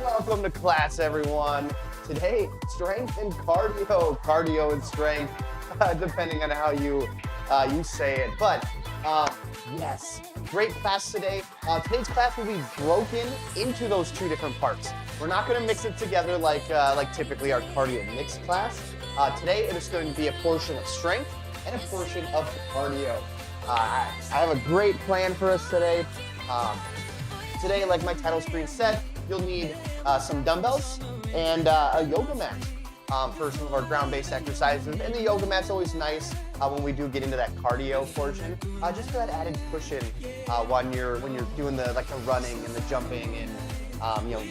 Welcome to class, everyone. Today, strength and cardio and strength, depending on how you say it. But yes, great class today. Today's class will be broken into those two different parts. We're not going to mix it together like typically our cardio mix class. Today, it is going to be a portion of strength and a portion of cardio. I have a great plan for us today. Today, like my title screen said, you'll need some dumbbells and a yoga mat for some of our ground-based exercises. And the yoga mat's always nice when we do get into that cardio portion, just for that added cushion when you're doing the running and the jumping and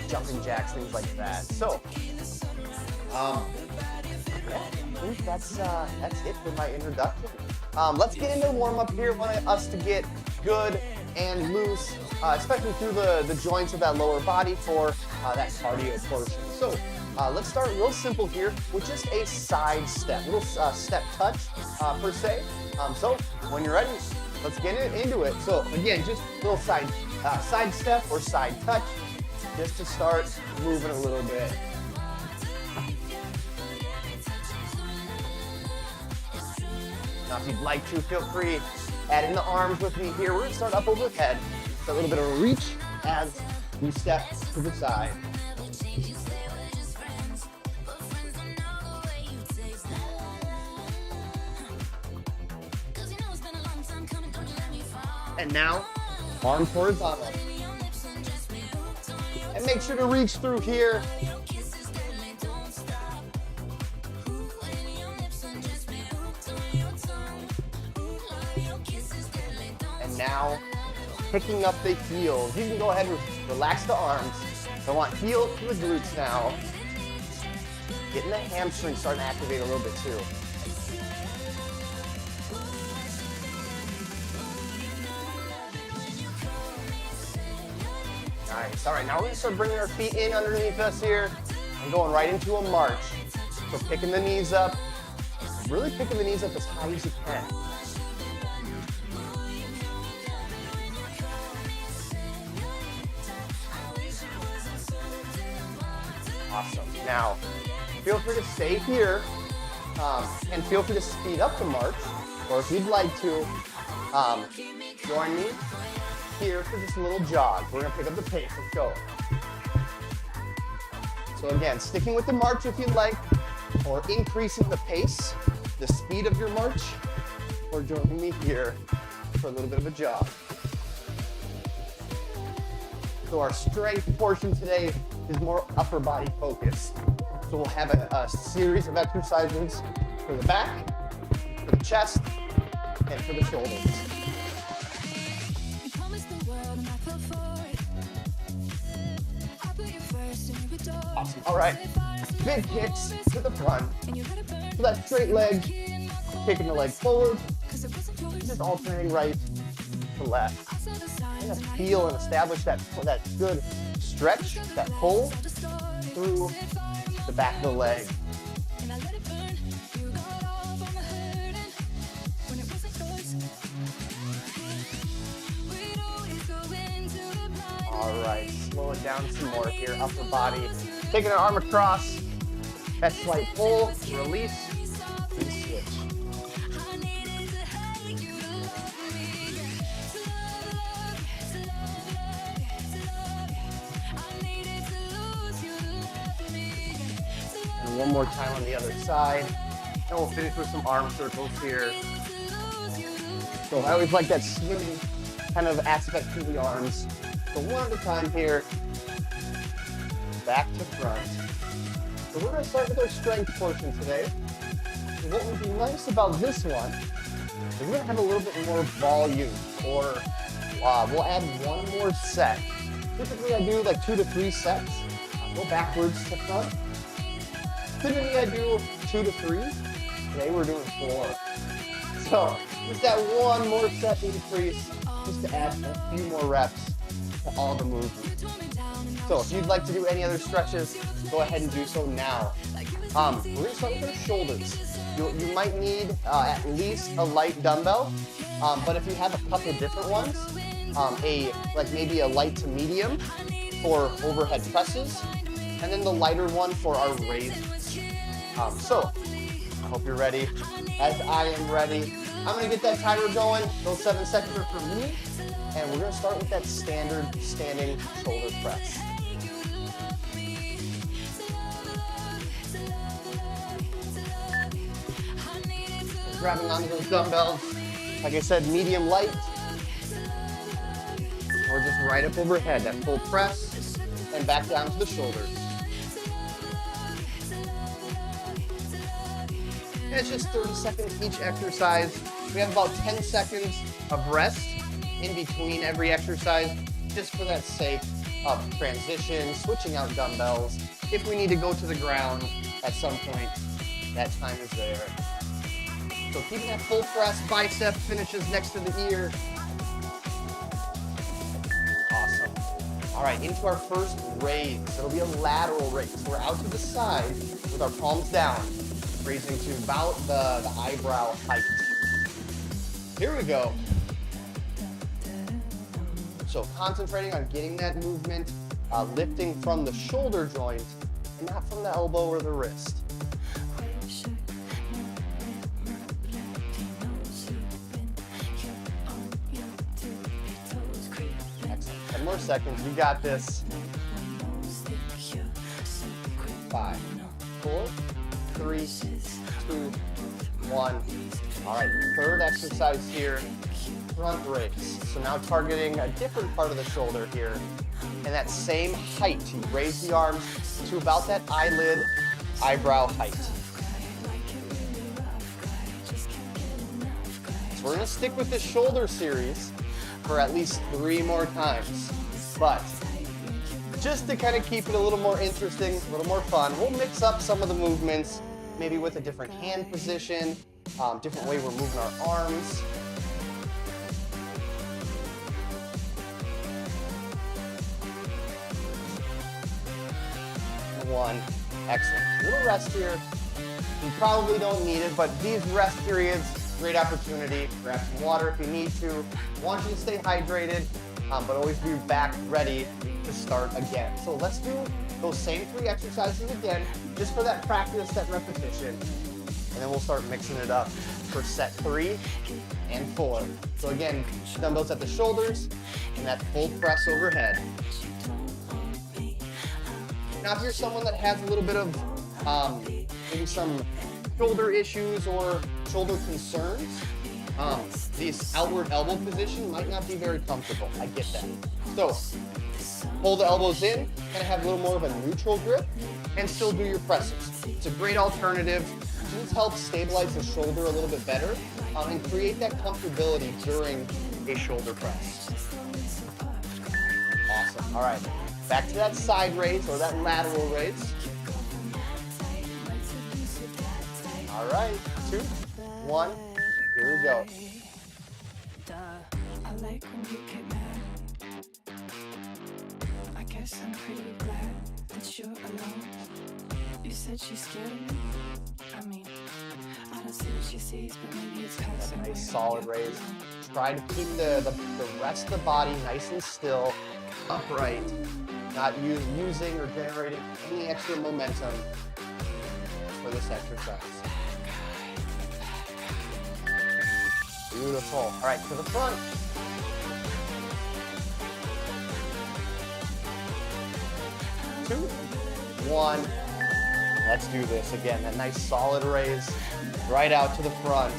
jumping jacks, things like that. So yeah, I think that's it for my introduction. Let's get into the warm-up here. I want us to get good and loose, especially through the joints of that lower body for that cardio portion. So let's start real simple here with just a side step, little step touch per se. So when you're ready, let's get into it. So again, just a little side step or side touch, just to start moving a little bit. Now, if you'd like to, feel free, add in the arms with me here. We're going to start up overhead. It's a little bit of a reach as you step to the side. And now, arms horizontal. And make sure to reach through here. Now, picking up the heels. You can go ahead and relax the arms. I want heel to the glutes now. Getting the hamstrings starting to activate a little bit too. Nice. All right, now we're gonna start bringing our feet in underneath us here and going right into a march. So picking the knees up, really picking the knees up as high as you can. Awesome. Now, feel free to stay here and feel free to speed up the march, or if you'd like to, join me here for just a little jog. We're gonna pick up the pace. Let's go. So again, sticking with the march if you'd like, or increasing the pace, the speed of your march, or joining me here for a little bit of a jog. So our strength portion today is more upper body focused. So we'll have a series of exercises for the back, for the chest, and for the shoulders. Awesome. All right. Big kicks to the front. So that straight leg, kicking the leg forward, just alternating right to left. And feel and establish that good stretch, that pull through the back of the leg. All right, slow it down some more here, upper body. Taking our arm across, that slight pull, release, and switch. And one more time on the other side. And we'll finish with some arm circles here. So I always like that swimming kind of aspect to the arms. So one at a time here, back to front. So we're going to start with our strength portion today. And what would be nice about this one is we're going to have a little bit more volume, or we'll add one more set. Typically I do like 2 to 3 sets. Go backwards to front. Typically I do 2 to 3. Today we're doing 4. So just that one more set increase, just to add a few more reps to all the movements. So if you'd like to do any other stretches, go ahead and do so now. We're going to start with our shoulders. You might need at least a light dumbbell, but if you have a couple different ones, maybe a light to medium for overhead presses, and then the lighter one for our raises. So I hope you're ready, as I am ready. I'm going to get that timer going. Those 7 seconds are for me. And we're going to start with that standard standing shoulder press. Grabbing onto those dumbbells. Like I said, medium light. Or just right up overhead, that full press. And back down to the shoulders. And it's just 30 seconds each exercise. We have about 10 seconds of rest in between every exercise, just for that sake of transition, switching out dumbbells. If we need to go to the ground at some point, that time is there. So keeping that full press, bicep finishes next to the ear. Awesome. All right, into our first raise. It'll be a lateral raise. We're out to the side with our palms down, raising to about the eyebrow height. Here we go. So concentrating on getting that movement, lifting from the shoulder joint and not from the elbow or the wrist. Excellent. 10 more seconds. You got this. 5, 4, 3, 2, 1. All right, third exercise here. Front raise. So now targeting a different part of the shoulder here. And that same height, you raise the arms to about that eyebrow height. So we're gonna stick with this shoulder series for at least 3 more times. But just to kind of keep it a little more interesting, a little more fun, we'll mix up some of the movements, maybe with a different hand position, different way we're moving our arms. 1. Excellent. A little rest here. You probably don't need it, but these rest periods, great opportunity. Grab some water if you need to. Want you to stay hydrated, but always be back ready to start again. So let's do those same 3 exercises again, just for that practice, that repetition. And then we'll start mixing it up for set 3 and 4. So again, dumbbells at the shoulders and that full press overhead. Now, if you're someone that has a little bit of maybe some shoulder issues or shoulder concerns, this outward elbow position might not be very comfortable. I get that. So pull the elbows in, kind of have a little more of a neutral grip, and still do your presses. It's a great alternative. These help stabilize the shoulder a little bit better and create that comfortability during a shoulder press. Awesome. All right. Back to that side raise or that lateral raise. All right. 2, 1. Here we go. I like when you get mad. I guess I'm pretty glad that you're alone. You said she's scared of me. I mean, I don't see what she sees, but maybe it's cause I'm nice solid raise. Try to keep the rest of the body nice and still, upright, not using or generating any extra momentum for this exercise. Beautiful. All right, to the front. 2, 1. Let's do this again. That nice solid raise right out to the front.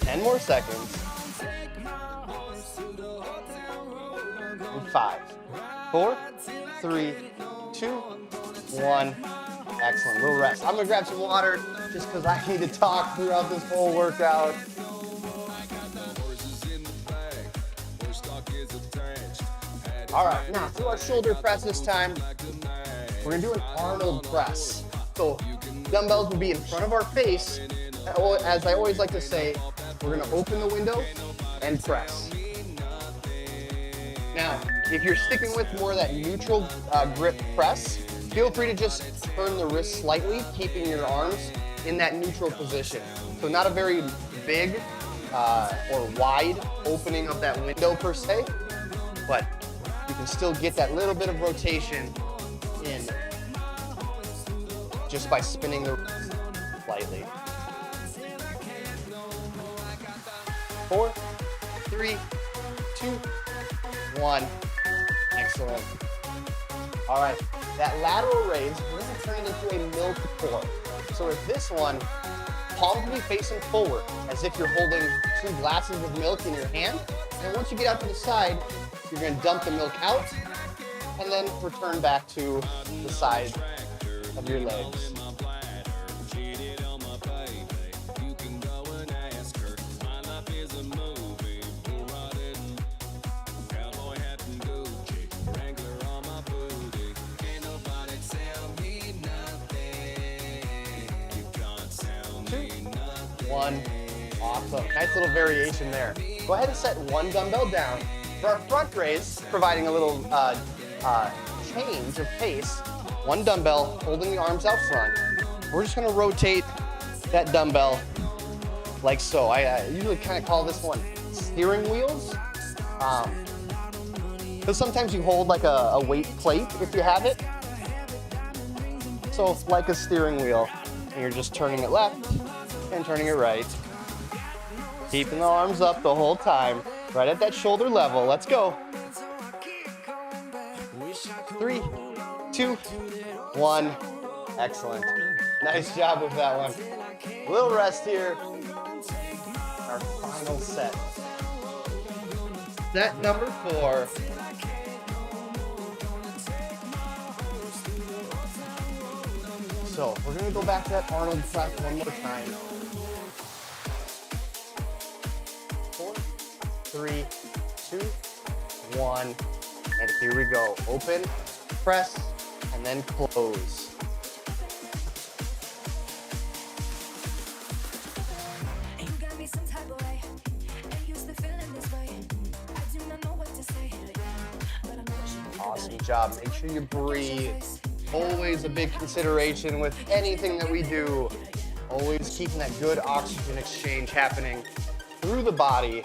Ten more seconds. 5, 4, 3, 2, 1. Excellent. Little rest. I'm gonna grab some water just because I need to talk throughout this whole workout. All right, now to our shoulder press this time. We're gonna do an Arnold press. So dumbbells will be in front of our face. As I always like to say, we're gonna open the window and press. Now, if you're sticking with more of that neutral grip press, feel free to just turn the wrist slightly, keeping your arms in that neutral position. So not a very big or wide opening of that window per se, but you can still get that little bit of rotation in just by spinning the wrist slightly. 4, 3, 2, 1. Excellent. All right, that lateral raise, we're going to turn it into a milk pour. So with this one, palms will be facing forward, as if you're holding 2 glasses of milk in your hand. And once you get out to the side, you're going to dump the milk out, and then return back to the side of your legs. One. Awesome. Nice little variation there. Go ahead and set 1 dumbbell down. For our front raise, providing a little change of pace, 1 dumbbell holding the arms out front. We're just going to rotate that dumbbell like so. I usually kind of call this one steering wheels. Because sometimes you hold like a weight plate if you have it. So like a steering wheel, and you're just turning it left and turning it right. Keeping the arms up the whole time, right at that shoulder level. Let's go. 3, 2, 1. Excellent. Nice job with that one. A little rest here. Our final set. Set number 4. So we're gonna go back to that Arnold press one more time. 4, 3, 2, 1, and here we go. Open, press, and then close. You got me some type of way. Ain't used to feeling this way. I do not know what to say, but I know what you think Awesome about it. job. Make sure you breathe. Always a big consideration with anything that we do. Always keeping that good oxygen exchange happening through the body,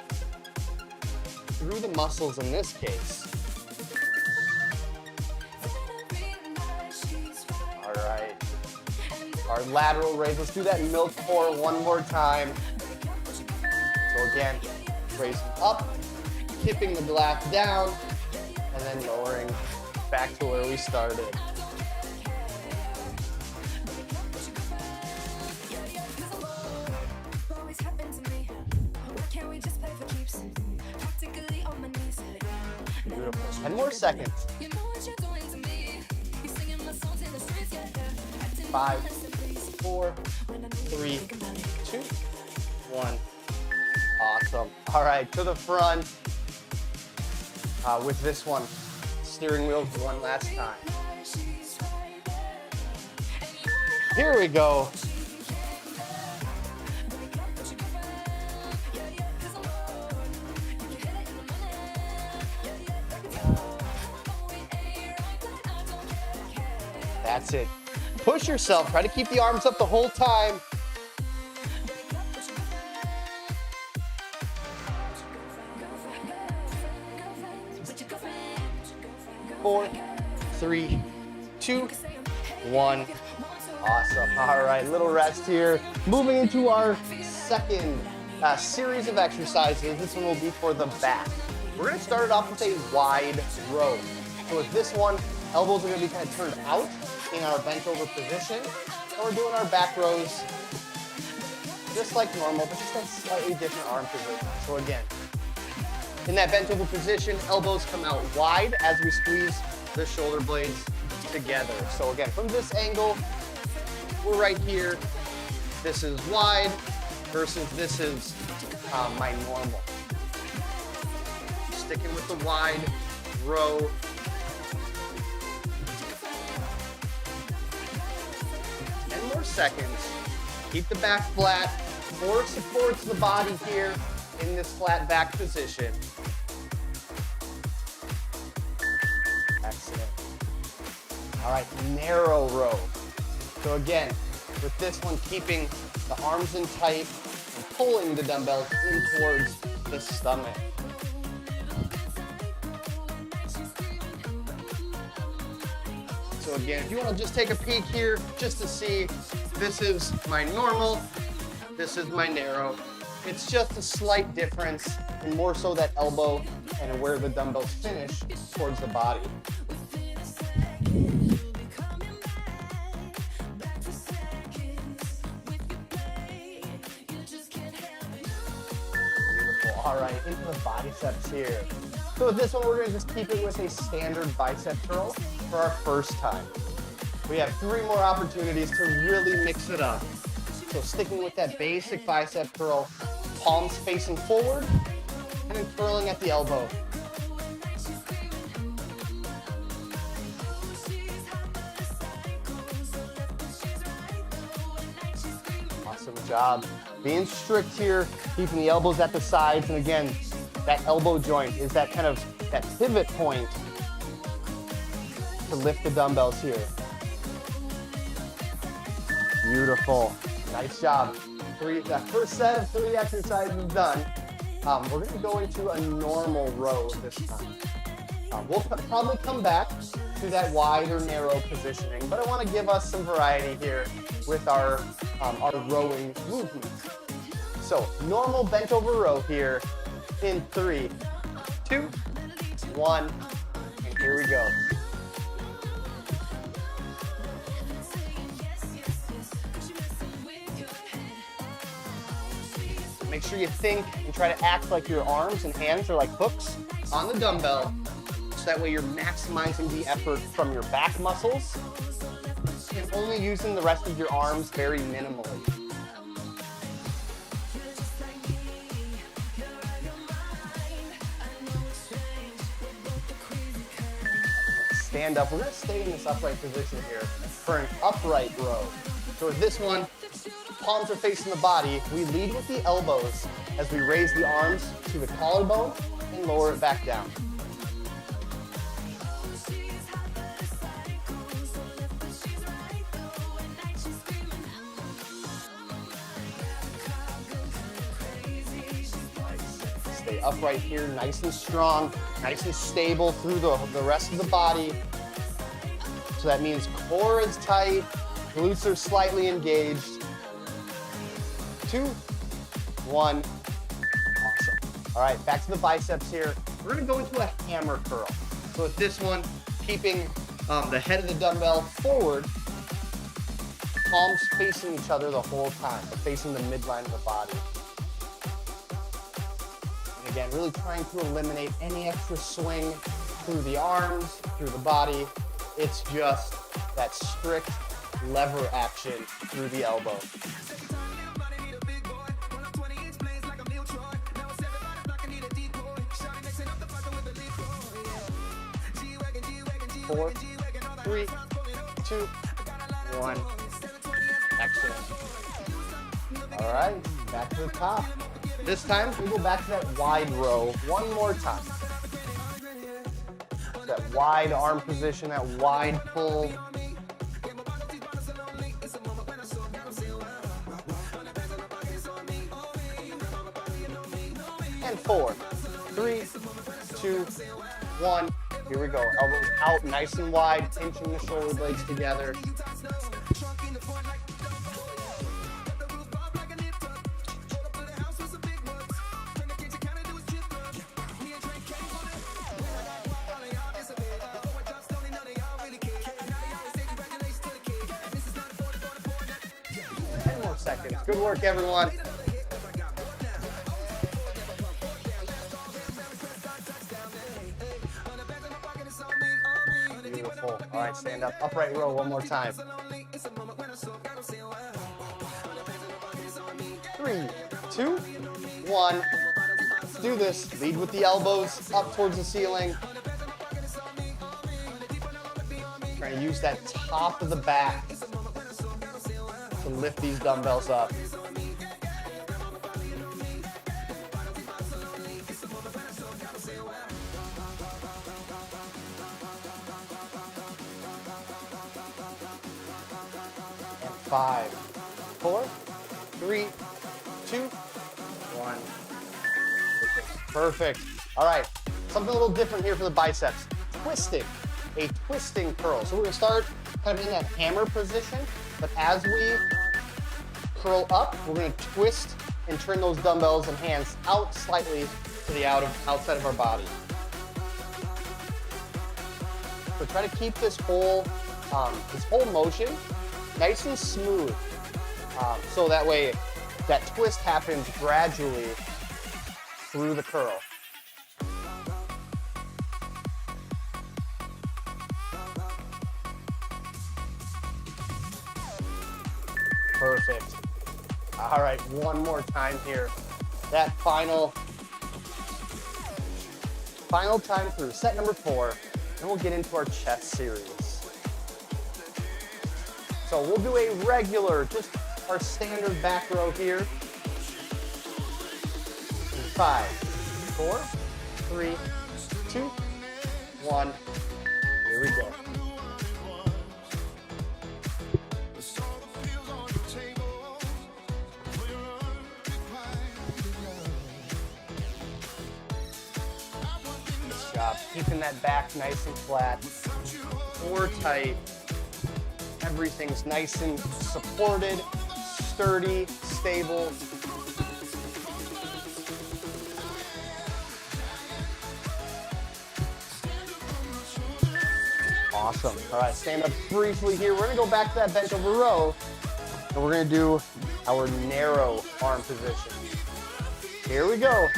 through the muscles in this case. All right. Our lateral raise. Let's do that milk pour one more time. So again, raising up, tipping the glass down, and then lowering back to where we started. Always happened to me. Can we just play for keeps? Practically on my knees. Beautiful. 10 more seconds. You know what you're doing to me. You singing my songs in the streets, yeah. 5, 4, 3, 2, 1. Awesome. All right, to the front. With this one, steering wheel one last time. Here we go. That's it. Push yourself. Try to keep the arms up the whole time. 4, 3, 2, 1. Awesome. All right, little rest here. Moving into our second series of exercises. This one will be for the back. We're going to start it off with a wide row. So with this one, elbows are going to be kind of turned out in our bent over position. And we're doing our back rows just like normal, but just a slightly different arm position. So again, in that bent over position, elbows come out wide as we squeeze the shoulder blades together. So again, from this angle, we're right here. This is wide versus this is my normal. Sticking with the wide row. More seconds. Keep the back flat. More supports the body here in this flat back position. Excellent. All right, narrow row. So again, with this one, keeping the arms in tight and pulling the dumbbells in towards the stomach. So again, if you want to just take a peek here, just to see, this is my normal, this is my narrow. It's just a slight difference, and more so that elbow and where the dumbbells finish towards the body. Beautiful. All right, into the biceps here. So with this one, we're going to just keep it with a standard bicep curl for our first time. We have 3 more opportunities to really mix it up. So sticking with that basic bicep curl, palms facing forward, and then curling at the elbow. Awesome job. Being strict here, keeping the elbows at the sides, and again, that elbow joint is that kind of that pivot point to lift the dumbbells here. Beautiful. Nice job. That first set of 3 exercises done. We're going to go into a normal row this time. We'll probably come back to that wide or narrow positioning, but I want to give us some variety here with our rowing movement. So normal bent over row here in 3, 2, 1, and here we go. Make sure you think and try to act like your arms and hands are like hooks on the dumbbell, so that way you're maximizing the effort from your back muscles and only using the rest of your arms very minimally. stand up. We're gonna stay in this upright position here for an upright row. So with this one, palms are facing the body. We lead with the elbows as we raise the arms to the collarbone and lower it back down. Stay upright here, nice and strong, nice and stable through the rest of the body. So that means core is tight, glutes are slightly engaged. 2, 1, awesome. All right, back to the biceps here. We're gonna go into a hammer curl. So with this one, keeping the head of the dumbbell forward, palms facing each other the whole time, but facing the midline of the body. Again, really trying to eliminate any extra swing through the arms, through the body. It's just that strict lever action through the elbow. 4, 3, 2, 1. Excellent. All right, back to the top. This time, we go back to that wide row one more time. That wide arm position, that wide pull. And 4, 3, 2, 1. Here we go. Elbows out nice and wide, pinching the shoulder blades together. Seconds. Good work, everyone. Beautiful. All right, stand up. Upright row one more time. 3, 2, 1. Let's do this. Lead with the elbows up towards the ceiling. Trying to use that top of the back to lift these dumbbells up. And 5, 4, 3, 2, 1. Perfect. All right, something a little different here for the biceps. Twisting, a twisting curl. So we're gonna start kind of in that hammer position, but as we curl up, we're gonna twist and turn those dumbbells and hands out slightly to the outside of our body. So try to keep this whole motion nice and smooth. So that way that twist happens gradually through the curl. Perfect. All right, one more time here. That final time through, set number 4, and we'll get into our chest series. So we'll do a regular, just our standard back row here. 5, 4, 3, 2, 1. Here we go. Keeping that back nice and flat, core tight. Everything's nice and supported, sturdy, stable. Awesome. All right, stand up briefly here. We're gonna go back to that bent over row, and we're gonna do our narrow arm position. Here we go.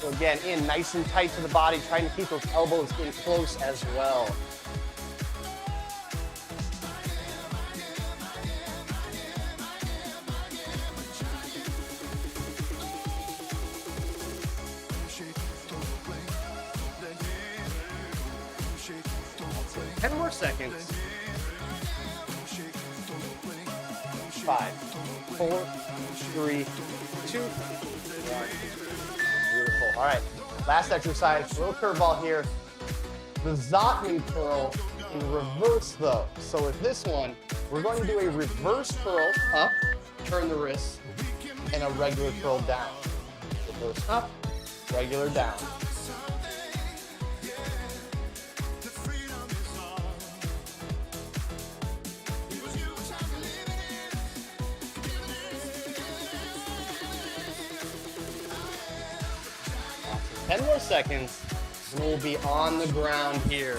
So again, in nice and tight to the body, trying to keep those elbows in close as well. 10 more seconds. 5, 4, 3, 2, 1. Beautiful. All right, last exercise, a little curveball here. The Zotman curl in reverse though. So with this one, we're going to do a reverse curl up, turn the wrists, and a regular curl down. Reverse up, regular down. Awesome. 10 more seconds, and we'll be on the ground here.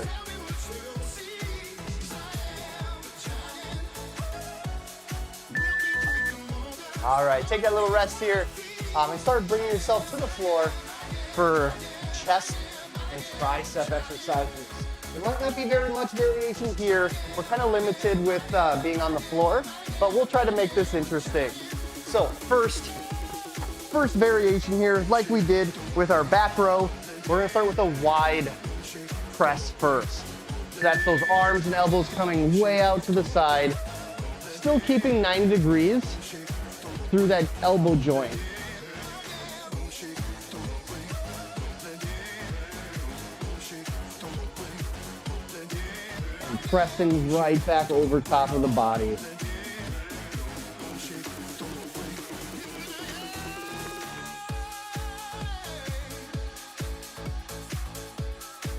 All right, take that little rest here and start bringing yourself to the floor for chest and tricep exercises. There might not be very much variation here. We're kind of limited with being on the floor, but we'll try to make this interesting. So first variation here, like we did with our back row, we're gonna start with a wide press first. So that's those arms and elbows coming way out to the side, still keeping 90 degrees through that elbow joint. And pressing right back over top of the body.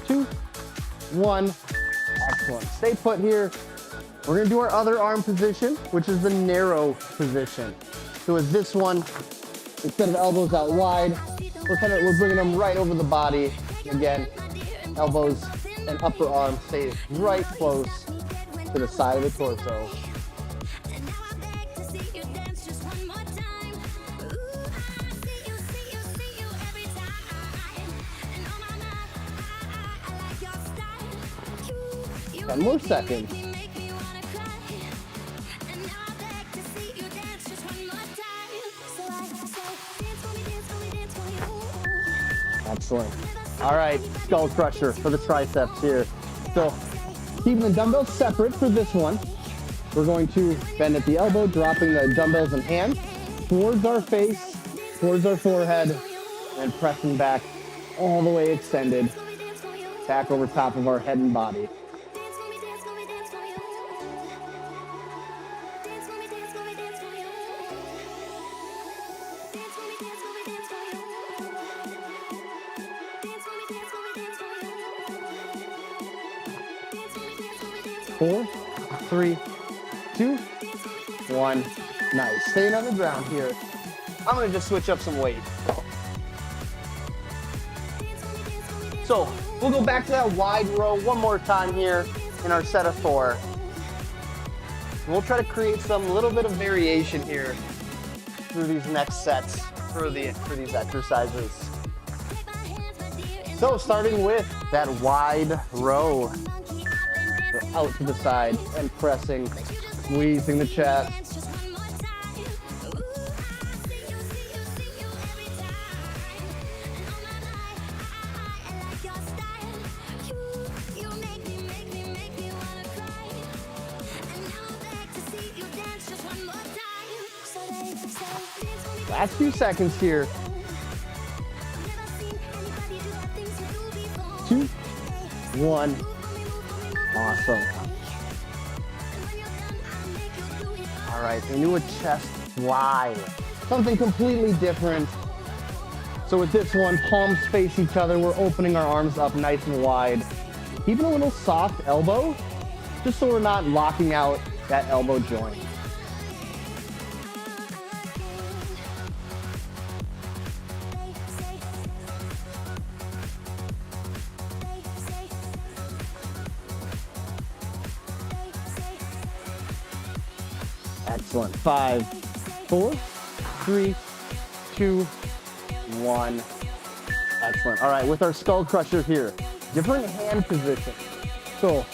Two, one, excellent. Stay put here. We're gonna do our other arm position, which is the narrow position. So with this one, instead of elbows out wide, we're bringing them right over the body. Again, elbows and upper arm stay right close to the side of the torso. Ten more seconds. Excellent. All right, skull crusher for the triceps here. So keeping the dumbbells separate for this one, we're going to bend at the elbow, dropping the dumbbells in hand towards our face, towards our forehead, and pressing back all the way extended, back over top of our head and body. Four, three, two, one. Nice. Staying on the ground here. I'm gonna just switch up some weight. So we'll go back to that wide row one more time here in our set of 4. And we'll try to create some little bit of variation here through these next sets for these exercises. So starting with that wide row. Out to the side and pressing, squeezing the chest. Last few seconds here. 2, 1. Awesome. All right, into a chest fly. Something completely different. So with this one, palms face each other. We're opening our arms up nice and wide. Even a little soft elbow, just so we're not locking out that elbow joint. Excellent. 5, 4, 3, 2, 1. Excellent. All right, with our skull crusher here, different hand position. So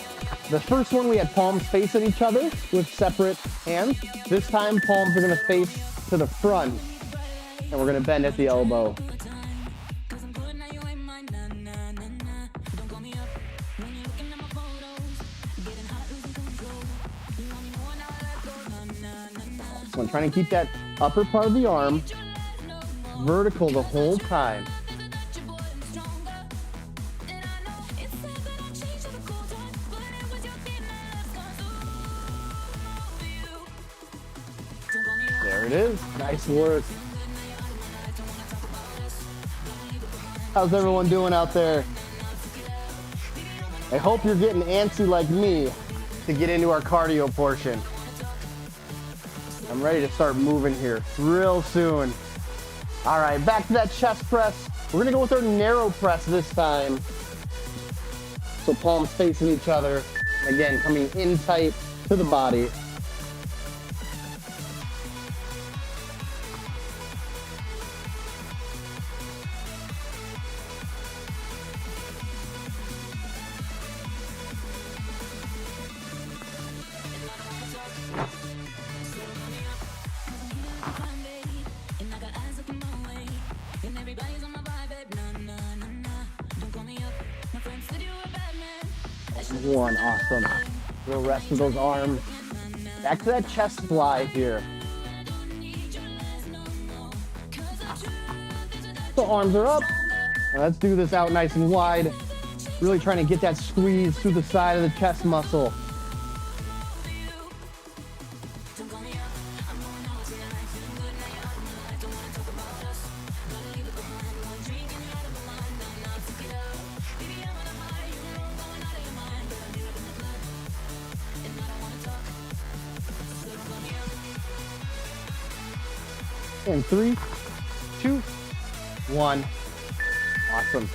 the first one we had palms facing each other with separate hands. This time palms are gonna face to the front and we're gonna bend at the elbow. Excellent. Trying to keep that upper part of the arm vertical the whole time. There it is. Nice work. How's everyone doing out there? I hope you're getting antsy like me to get into our cardio portion. I'm ready to start moving here real soon. All right, back to that chest press. We're gonna go with our narrow press this time. So palms facing each other. Again, coming in tight to the body. One, awesome. We'll rest of those arms. Back to that chest fly here. The arms are up. Now let's do this out nice and wide. Really trying to get that squeeze through the side of the chest muscle. In 3, 2, 1. Awesome.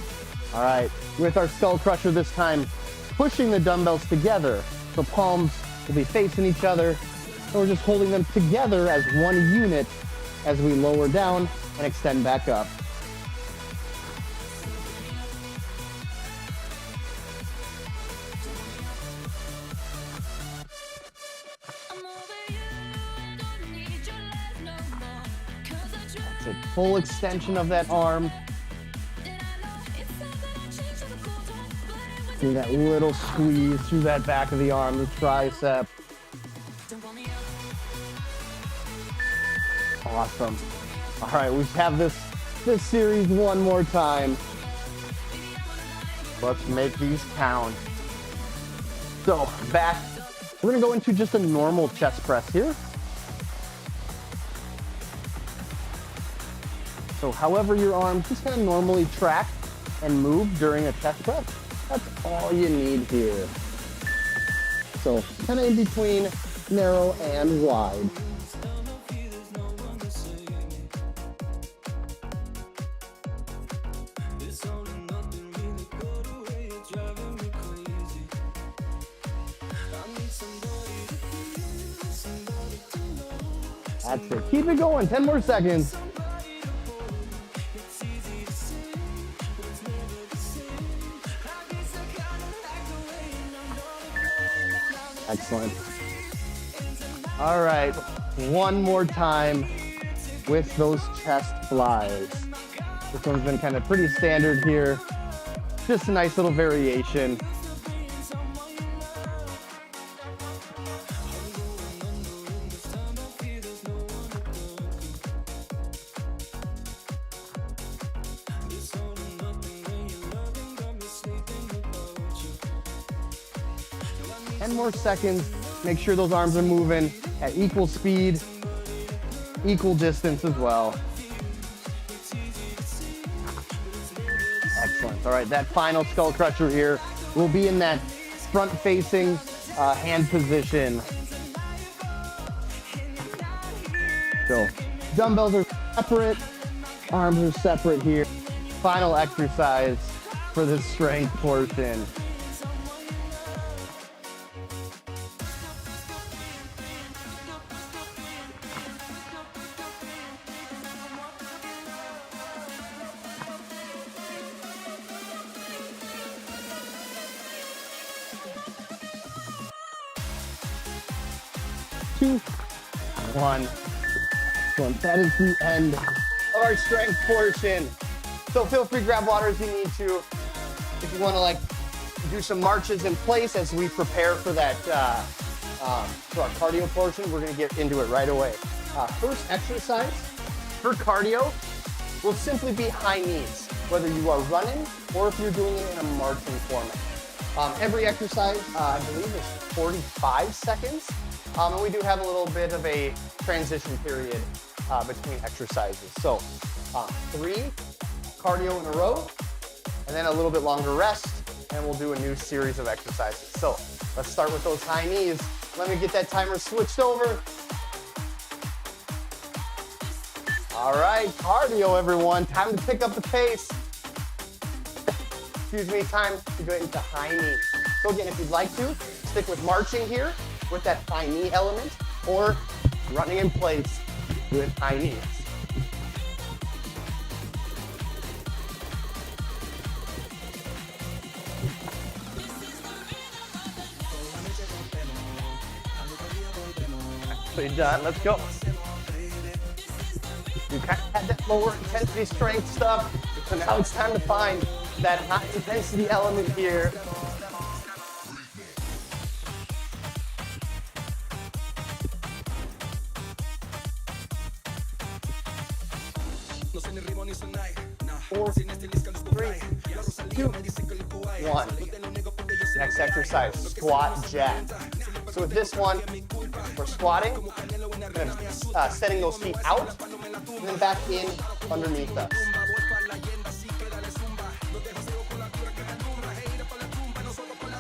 All right, with our skull crusher this time, pushing the dumbbells together. So palms will be facing each other. And we're just holding them together as one unit as we lower down and extend back up. That's a full extension of that arm. Do that little squeeze through that back of the arm, the tricep. Awesome. All right, we have this series one more time. Let's make these count. So back, we're gonna go into just a normal chest press here. So however your arms just kind of normally track and move during a chest press, that's all you need here. So kind of in between narrow and wide. That's it. Keep it going. 10 more seconds. Excellent. All right, one more time with those chest flies. This one's been kind of pretty standard here. Just a nice little variation. More seconds. Make sure those arms are moving at equal speed, equal distance as well. Excellent. All right, that final skull crusher here will be in that front facing hand position. So dumbbells are separate, arms are separate here. Final exercise for this strength portion. Two, one. Excellent. That is the end of our strength portion. So feel free to grab water if you need to. If you want to do some marches in place as we prepare for that for our cardio portion, we're going to get into it right away. First exercise for cardio will simply be high knees, whether you are running or if you're doing it in a marching format. Every exercise, I believe, is 45 seconds, and we do have a little bit of a transition period between exercises. So 3 cardio in a row, and then a little bit longer rest, and we'll do a new series of exercises. So let's start with those high knees. Let me get that timer switched over. All right, cardio, everyone. Time to pick up the pace. Excuse me, time to go into high knee. So again, if you'd like to, stick with marching here with that high knee element, or running in place with high knees. Nicely done, let's go. You kind of had that lower intensity strength stuff, so now it's time to find that high intensity element here. Four, 3, 2, 1. Next exercise, squat jack. So with this one, we're squatting, setting those feet out, and then back in underneath us.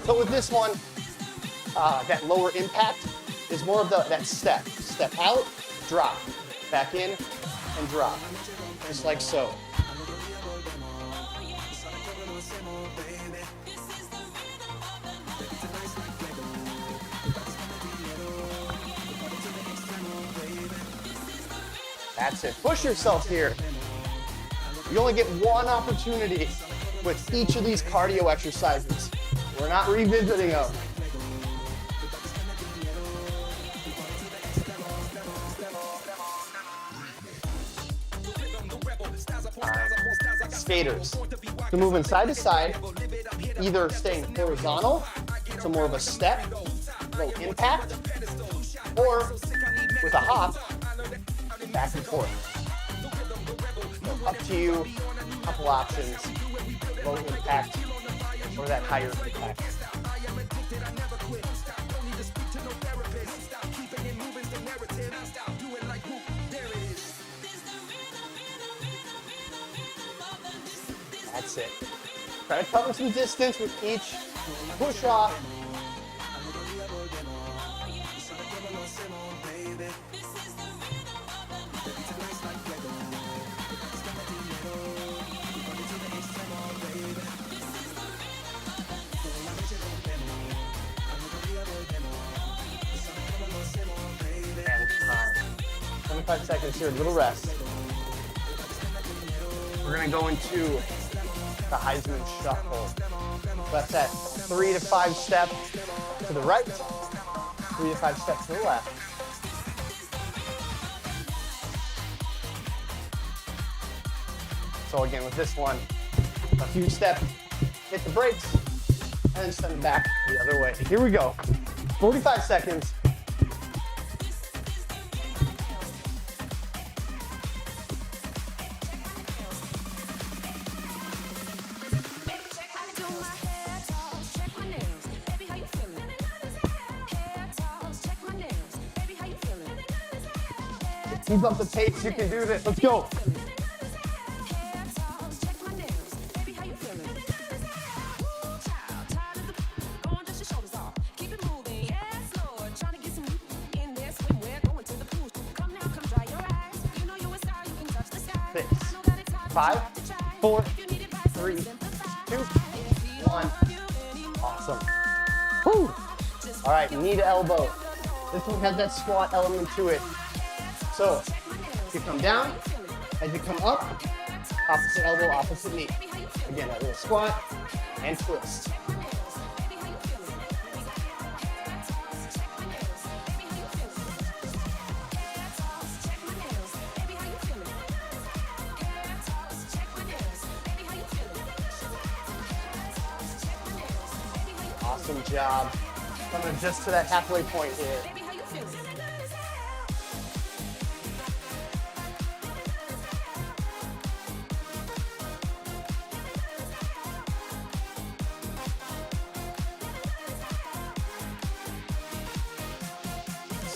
So with this one, that lower impact is more of that step. Step out, drop, back in, and drop, just like so. That's it. Push yourself here. You only get one opportunity with each of these cardio exercises. We're not revisiting them. Skaters. So moving side to side, either staying horizontal, so more of a step, low impact, or with a hop, back and forth. So up to you, couple options, low impact or that higher impact. That's it. Try to cover some distance with each push off. And time. 25 seconds here, a little rest. We're gonna go into the Heisman shuffle. That's that 3 to 5 steps to the right, 3 to 5 steps to the left. So again, with this one, a few steps, hit the brakes, and then send it back the other way. Here we go. 45 seconds. Keep up the pace, you can do this. Let's go. Six, 5, 4, 3, 2, 1. Awesome. Woo. All right, knee to elbow. This one has that squat element to it. So, you come down, as you come up, opposite elbow, opposite knee. Again, that little squat and twist. Awesome job. Coming just to that halfway point here.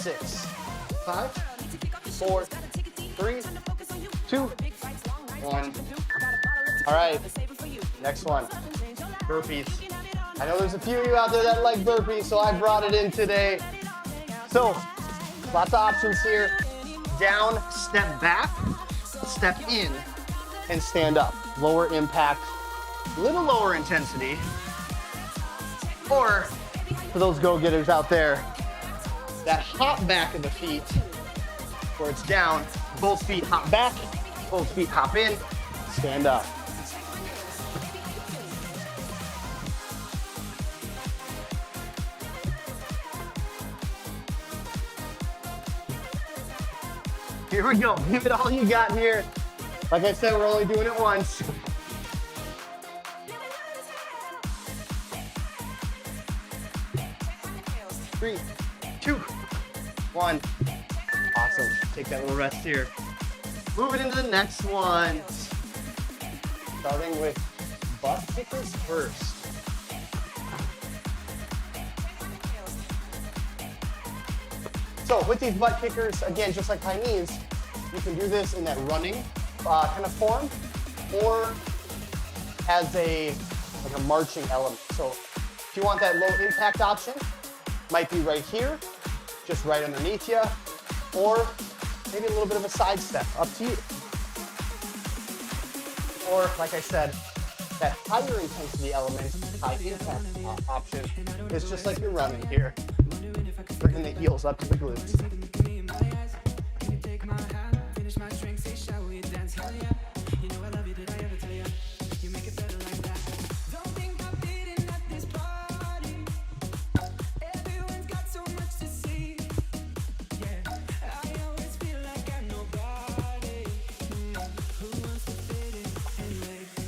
6, 5, 4, 3, 2, 1. All right, next one, burpees. I know there's a few of you out there that like burpees, so I brought it in today. So, lots of options here. Down, step back, step in, and stand up. Lower impact, a little lower intensity. Or, for those go-getters out there, that hop back of the feet, where it's down, both feet hop back, both feet hop in, stand up. Here we go, give it all you got here. Like I said, we're only doing it once. 3, 2, 1. Awesome. Take that little rest here. Move it into the next one. Starting with butt kickers first. So with these butt kickers, again, just like high knees, you can do this in that running kind of form, or as a marching element. So if you want that low impact option, might be right here, just right underneath you, or maybe a little bit of a side step, up to you. Or like I said, that higher intensity element, high impact option, is just like you're running here. Bringing the heels up to the glutes.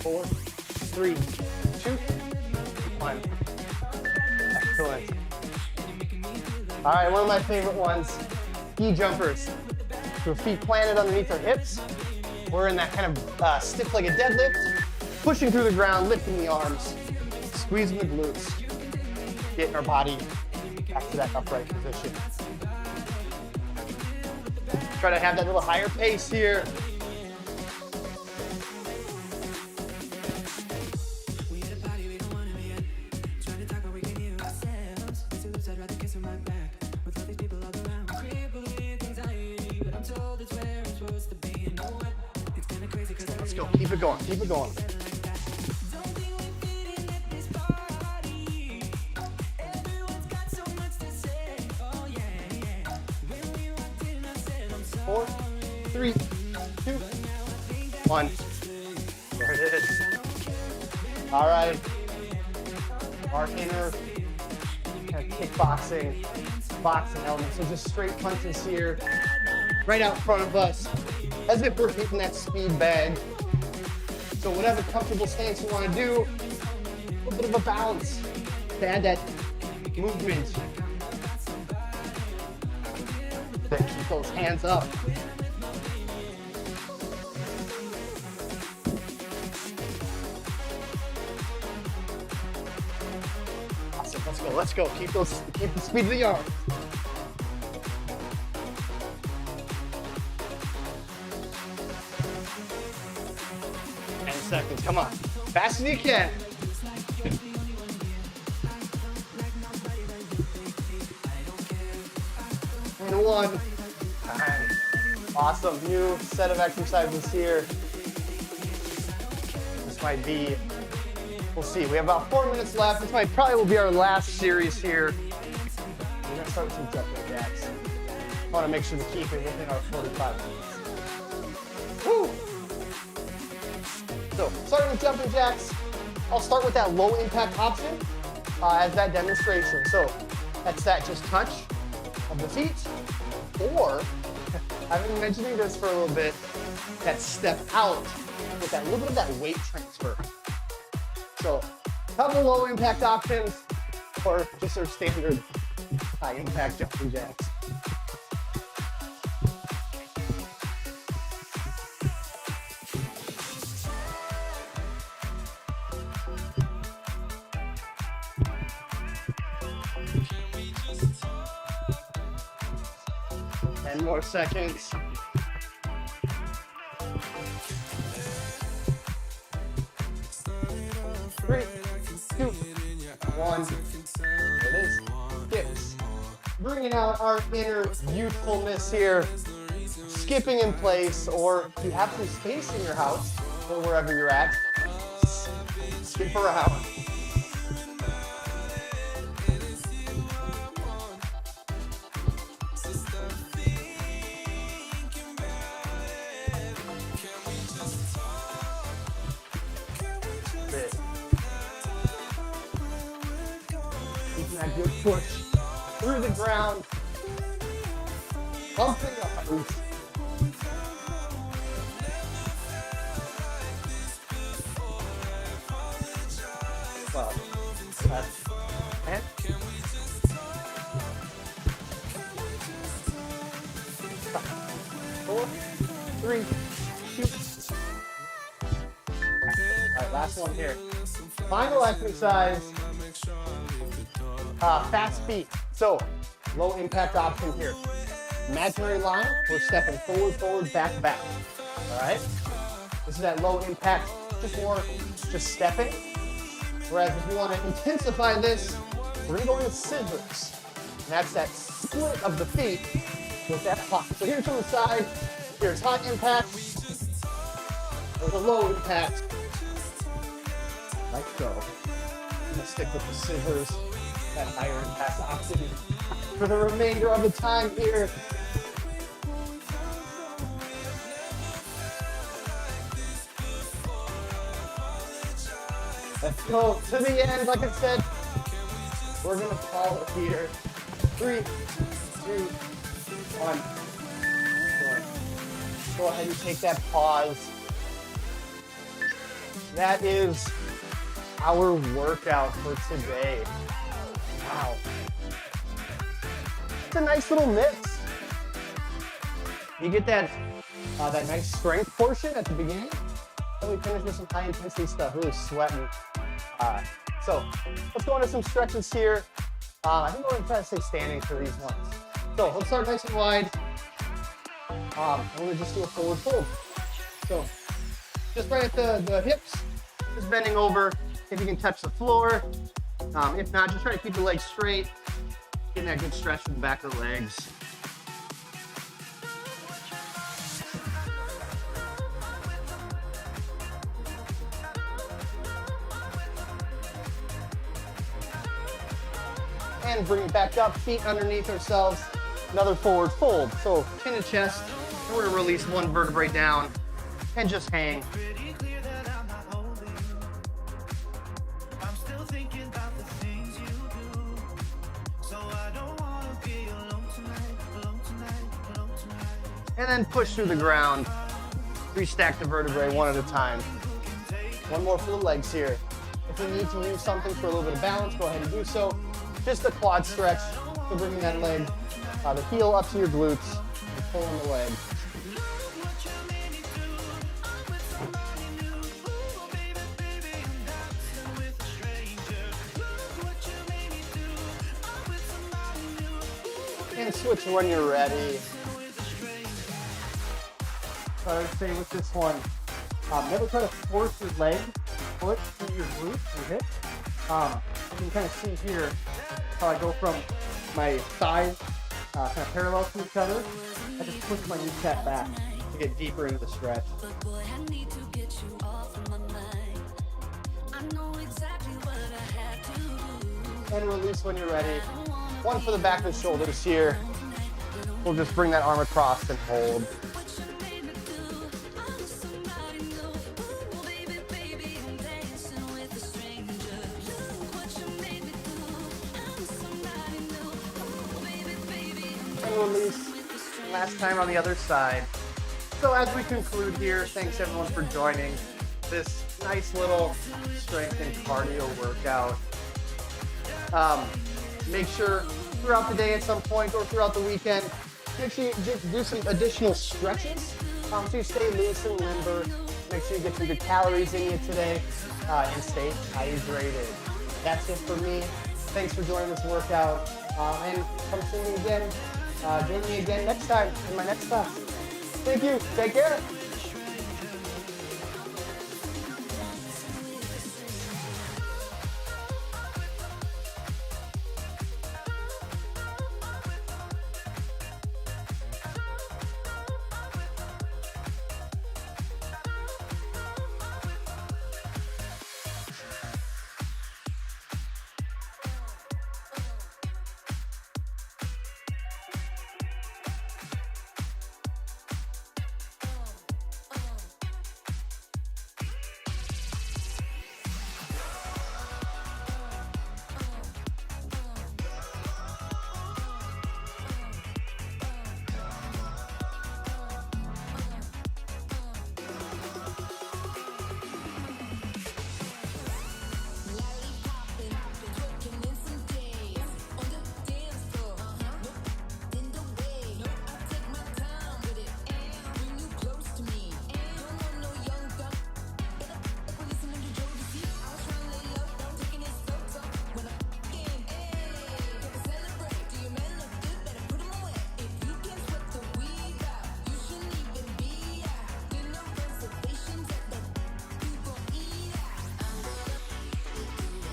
Four, 3, 2, 1. Excellent. All right, one of my favorite ones, ski jumpers. So feet planted underneath our hips. We're in that kind of stiff-legged deadlift, pushing through the ground, lifting the arms, squeezing the glutes, getting our body back to that upright position. Try to have that little higher pace here. Let's go, keep it going, keep it going. Four, 3, 2, 1. There it is. All right. Our inner kind of kickboxing, boxing element. So just straight punches here, right out in front of us, as if we're hitting that speed bag. So whatever comfortable stance you want to do, a little bit of a balance to add that movement. Then keep those hands up. Awesome, let's go, let's go. Keep the speed of the arm. Seconds, come on, fast as you can. And 1. Awesome, new set of exercises here. This might be, we'll see, we have about 4 minutes left. This probably will be our last series here. We're gonna start with some jumping jacks. I wanna make sure to keep it within our 45 minutes. Woo! So, starting with jumping jacks, I'll start with that low impact option as that demonstration. So, that's that just touch of the feet, or, I've been mentioning this for a little bit, that step out with that little bit of that weight transfer. So, a couple low impact options, or just our standard high impact jumping jacks. 10 more seconds. 3, 2, 1. There it is. Skips. Bringing out our inner youthfulness here. Skipping in place, or if you have some space in your house or wherever you're at, skip around. Keeping that good push through the ground. Pumping up. Well, that's 10. 4, 3, 2. All right, last one here. Final exercise. Fast feet. So, low impact option here. Imaginary line, we're stepping forward, forward, back, back. All right? This is that low impact, just stepping. Whereas if you want to intensify this, we're gonna go into scissors. And that's that split of the feet with that pop. So here's from the side, here's high impact, there's a low impact. Like so. I'm gonna stick with the scissors, that higher impact option for the remainder of the time here. Let's go to the end. Like I said, we're gonna call it here. 3, 2, 1. Go ahead and take that pause. That is our workout for today. Wow. It's a nice little mix. You get that nice strength portion at the beginning. Then we finish with some high intensity stuff, really sweating. So let's go into some stretches here. I think we're gonna try to stay standing for these ones. So let's start nice and wide. I'm gonna just do a forward fold. So just right at the hips, just bending over. If you can touch the floor. If not, just try to keep the legs straight. Getting that good stretch from the back of the legs. And bring it back up, feet underneath ourselves. Another forward fold. So chin to chest, and we're gonna release one vertebrae down and just hang. And then push through the ground. Restack the vertebrae one at a time. One more for the legs here. If you need to use something for a little bit of balance, go ahead and do so. Just a quad stretch. So bringing that leg, the heel up to your glutes, and pulling the leg. And switch when you're ready. So I would say with this one, never try to force your leg, foot through your glutes, your hips. You can kind of see here how I go from my thighs kind of parallel to each other. I just push my kneecap back to get deeper into the stretch. And release when you're ready. One for the back of the shoulders here. We'll just bring that arm across and hold. And release. Last time on the other side. So as we conclude here, thanks everyone for joining this nice little strength and cardio workout. Make sure throughout the day at some point or throughout the weekend, make sure you just do some additional stretches so you stay loose and limber. Make sure you get some good calories in you today and stay hydrated. That's it for me. Thanks for joining this workout. And come see me again join me again next time in my next class. Thank you. Take care.